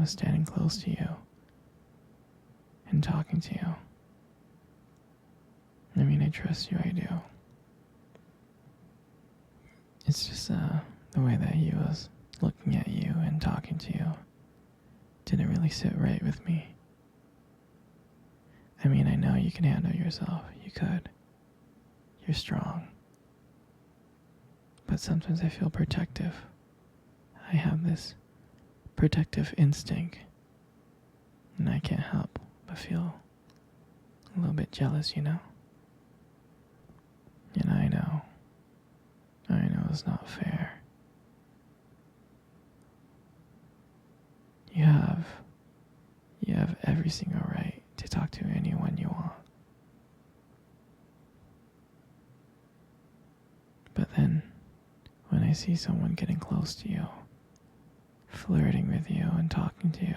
was standing close to you and talking to you. I mean, I trust you, I do. It's just the way that he was looking at you and talking to you didn't really sit right with me. I mean, I know you can handle yourself. You could. You're strong. But sometimes I feel protective. I have this protective instinct. And I can't help but feel a little bit jealous, you know? And I know it's not fair. You have every single right to talk to anyone you want. But then, when I see someone getting close to you, flirting with you and talking to you,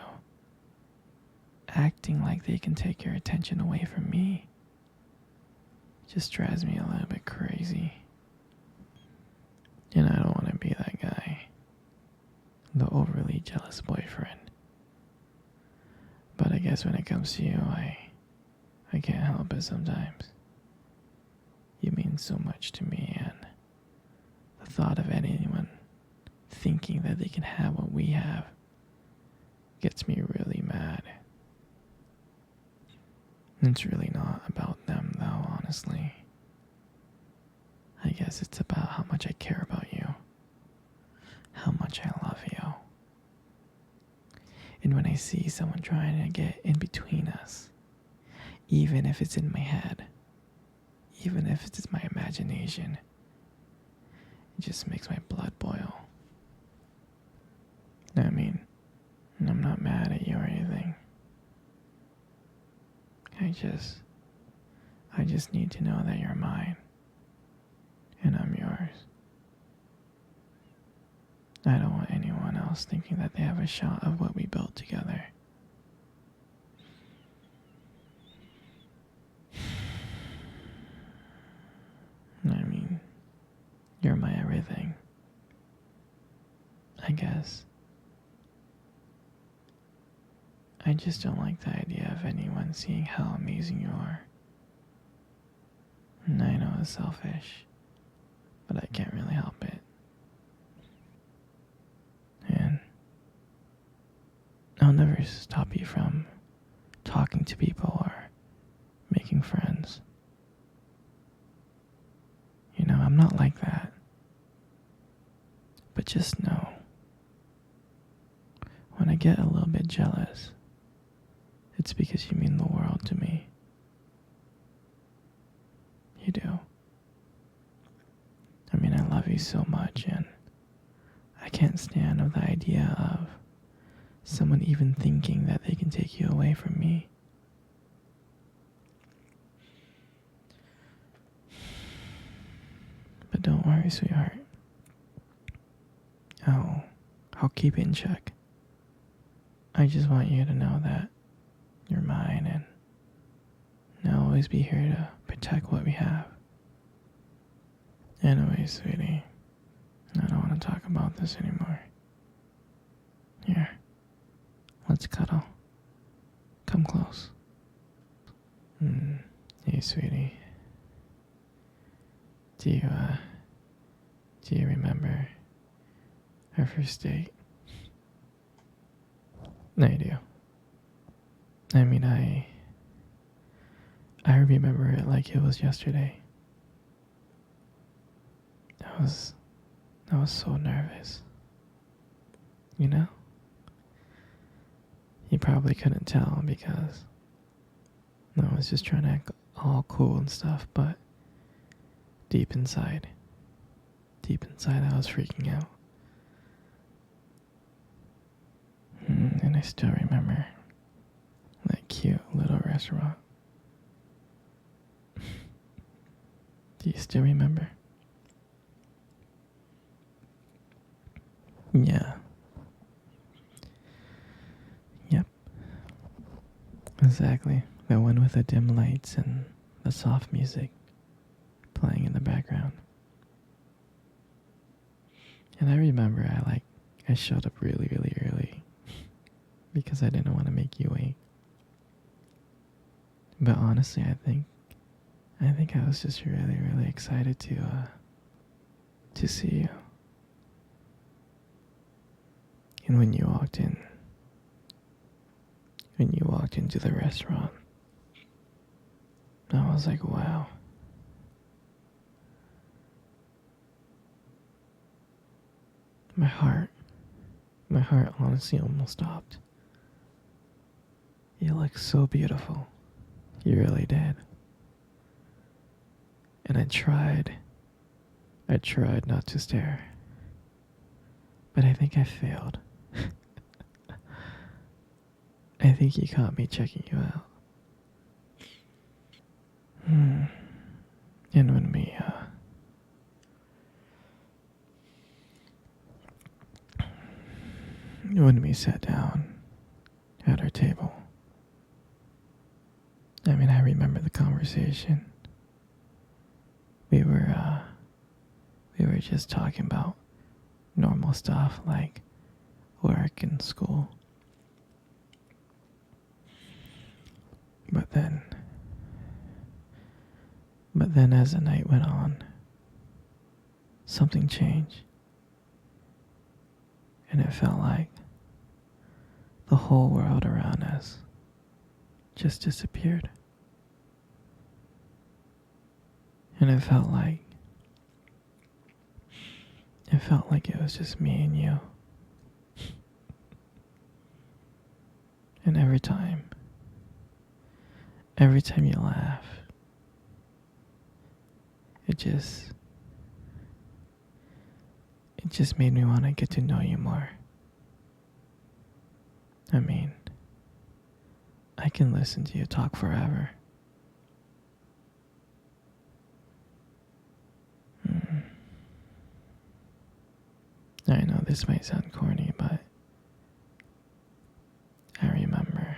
acting like they can take your attention away from me, it just drives me a little bit crazy. And I don't want to be that guy, the overly jealous boyfriend. But I guess when it comes to you, I can't help it sometimes. You mean so much to me, and the thought of anyone thinking that they can have what we have gets me really mad. It's really not about them, though, honestly. I guess it's about how much I care about you, how much I love you. And when I see someone trying to get in between us, even if it's in my head, even if it's my imagination, it just makes my blood boil. I mean, I'm not mad at you or anything. I just need to know that you're mine, and I'm yours. I don't want anyone else thinking that they have a shot of what we built together. I mean, you're my everything. I guess. I just don't like the idea of anyone seeing how amazing you are. And I know it's selfish, but I can't really help it. And I'll never stop you from talking to people or making friends. You know, I'm not like that. But just know, when I get a little bit jealous, it's because you mean the world to me. You do. I mean, I love you so much, and I can't stand the idea of someone even thinking that they can take you away from me. But don't worry, sweetheart. I'll keep it in check. I just want you to know that you're mine, and I'll always be here to protect what we have. Anyway, sweetie, I don't want to talk about this anymore. Here, let's cuddle. Come close. Hey, sweetie. Do you remember our first date? I do. I mean, I remember it like it was yesterday. I was so nervous. You know? You probably couldn't tell because I was just trying to act all cool and stuff, but deep inside I was freaking out. And I still remember that cute little restaurant. Do you still remember? Yeah. Yep. Exactly. The one with the dim lights and the soft music playing in the background. And I remember I showed up really, really early. because I didn't want to make you wait. But honestly, I think I was just really, really excited to see you. And when you walked into the restaurant, I was like, wow. My heart honestly almost stopped. You look so beautiful. You really did. And I tried not to stare. But I think I failed. I think you caught me checking you out. And when we sat down at our table, I mean, I remember the conversation. We were just talking about normal stuff like work and school. But then as the night went on, something changed. And it felt like the whole world around us just disappeared. And it felt like it was just me and you. And every time you laugh, it just made me want to get to know you more. I mean, I can listen to you talk forever. I know this might sound corny, but I remember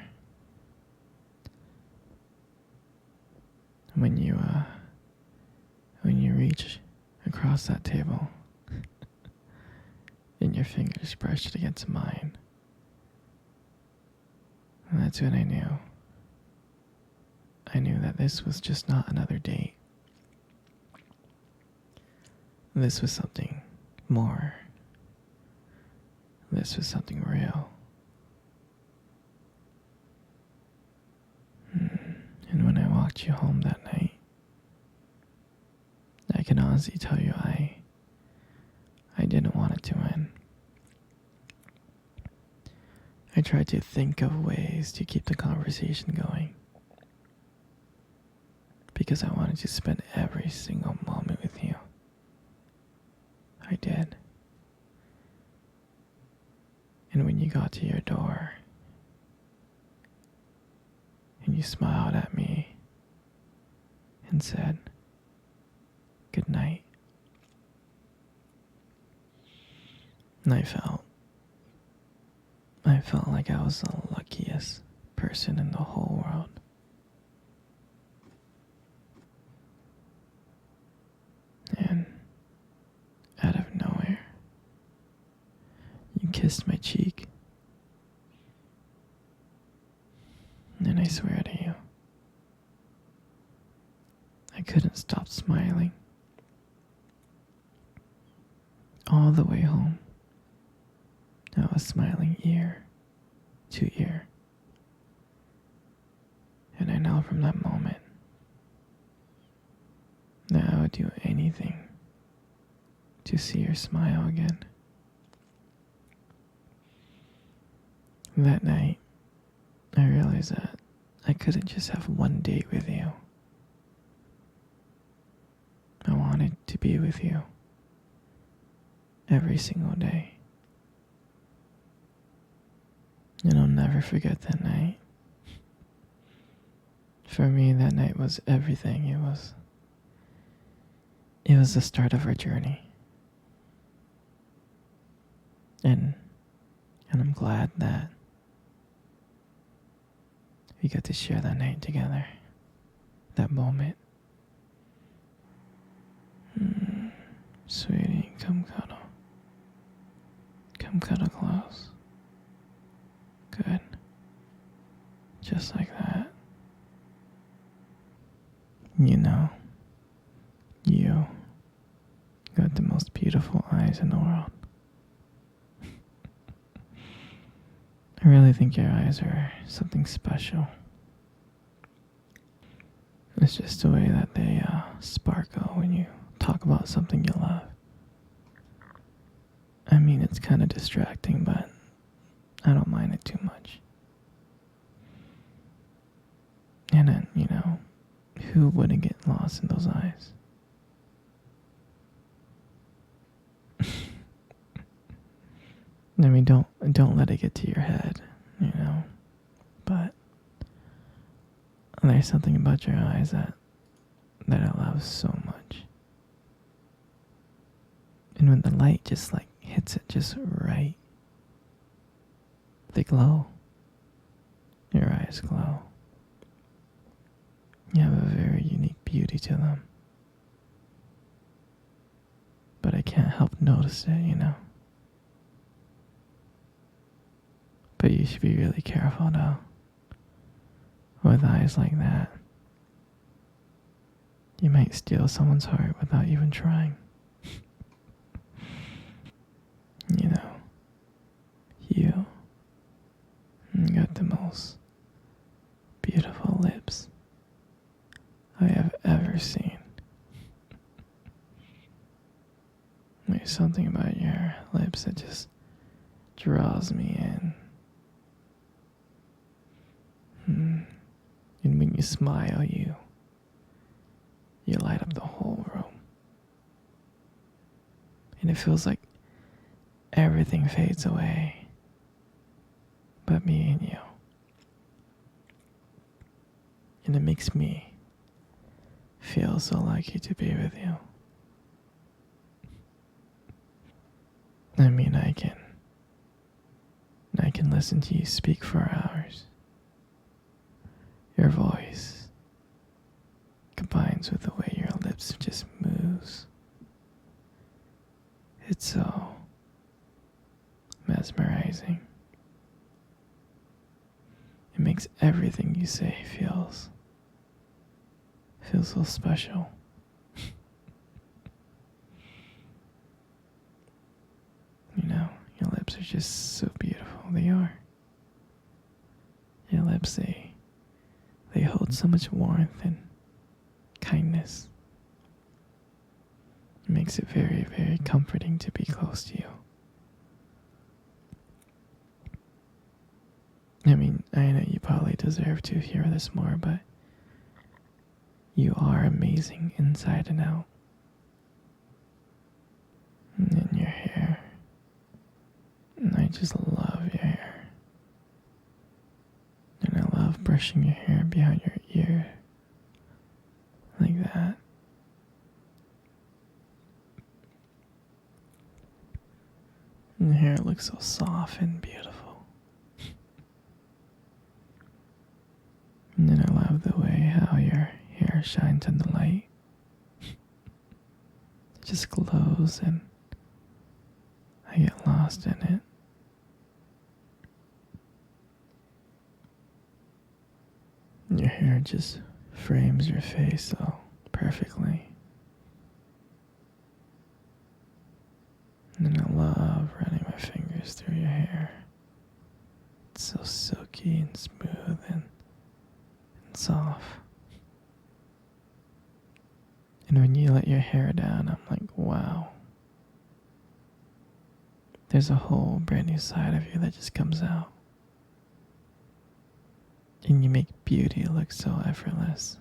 when you reach across that table and your fingers brushed against mine. And that's when I knew. I knew that this was just not another date. This was something more. This was something real. And when I walked you home that night, I can honestly tell you I didn't want it to end. I tried to think of ways to keep the conversation going because I wanted to spend every single moment with you. I did. And when you got to your door and you smiled at me and said, "Good night," and I felt like I was the luckiest person in the whole world. And out of nowhere, you kissed my cheek. And I swear to you, I couldn't stop smiling. All the way home, I was smiling ear to ear. And I know from that moment that I would do anything to see your smile again. That night, I realized that I couldn't just have one date with you. I wanted to be with you every single day. And I'll never forget that night. For me, that night was everything. It was the start of our journey. And I'm glad that we got to share that night together. That moment. Sweetie, come cuddle. Come cuddle close. Good. You know, you got the most beautiful eyes in the world. I really think your eyes are something special. It's just the way that they sparkle when you talk about something you love. I mean, it's kind of distracting, but I don't mind it too much. And then, who wouldn't get lost in those eyes? I mean, don't let it get to your head, But there's something about your eyes that I love so much. And when the light just hits it just right, they glow. Your eyes glow. You have a very unique beauty to them. But I can't help notice it. But you should be really careful though. With eyes like that, you might steal someone's heart without even trying. You got the most beautiful lips I have ever seen. There's something about your lips that just draws me in. And when you smile, you light up the whole room. And it feels like everything fades away but me and you. And it makes me feel so lucky to be with you. I mean, I can listen to you speak for hours. Your voice combines with the way your lips just moves. It's so mesmerizing. It makes everything you say feels so special. Your lips are just so beautiful. They are. Your lips, they hold so much warmth and kindness. It makes it very, very comforting to be close to you. I mean, I know you probably deserve to hear this more, but you are amazing inside and out. And then your hair. And I just love your hair. And I love brushing your hair behind your ear. Like that. And the hair looks so soft and beautiful. And then I love the way how your hair shines in the light. It just glows and I get lost in it. Your hair just frames your face so perfectly. And then I love running my fingers through your hair. It's so silky and smooth and soft. And when you let your hair down, I'm like, wow. There's a whole brand new side of you that just comes out. And you make beauty look so effortless.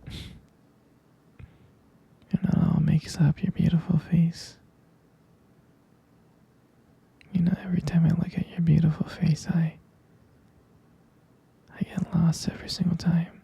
And it all makes up your beautiful face. Every time I look at your beautiful face, I get lost every single time.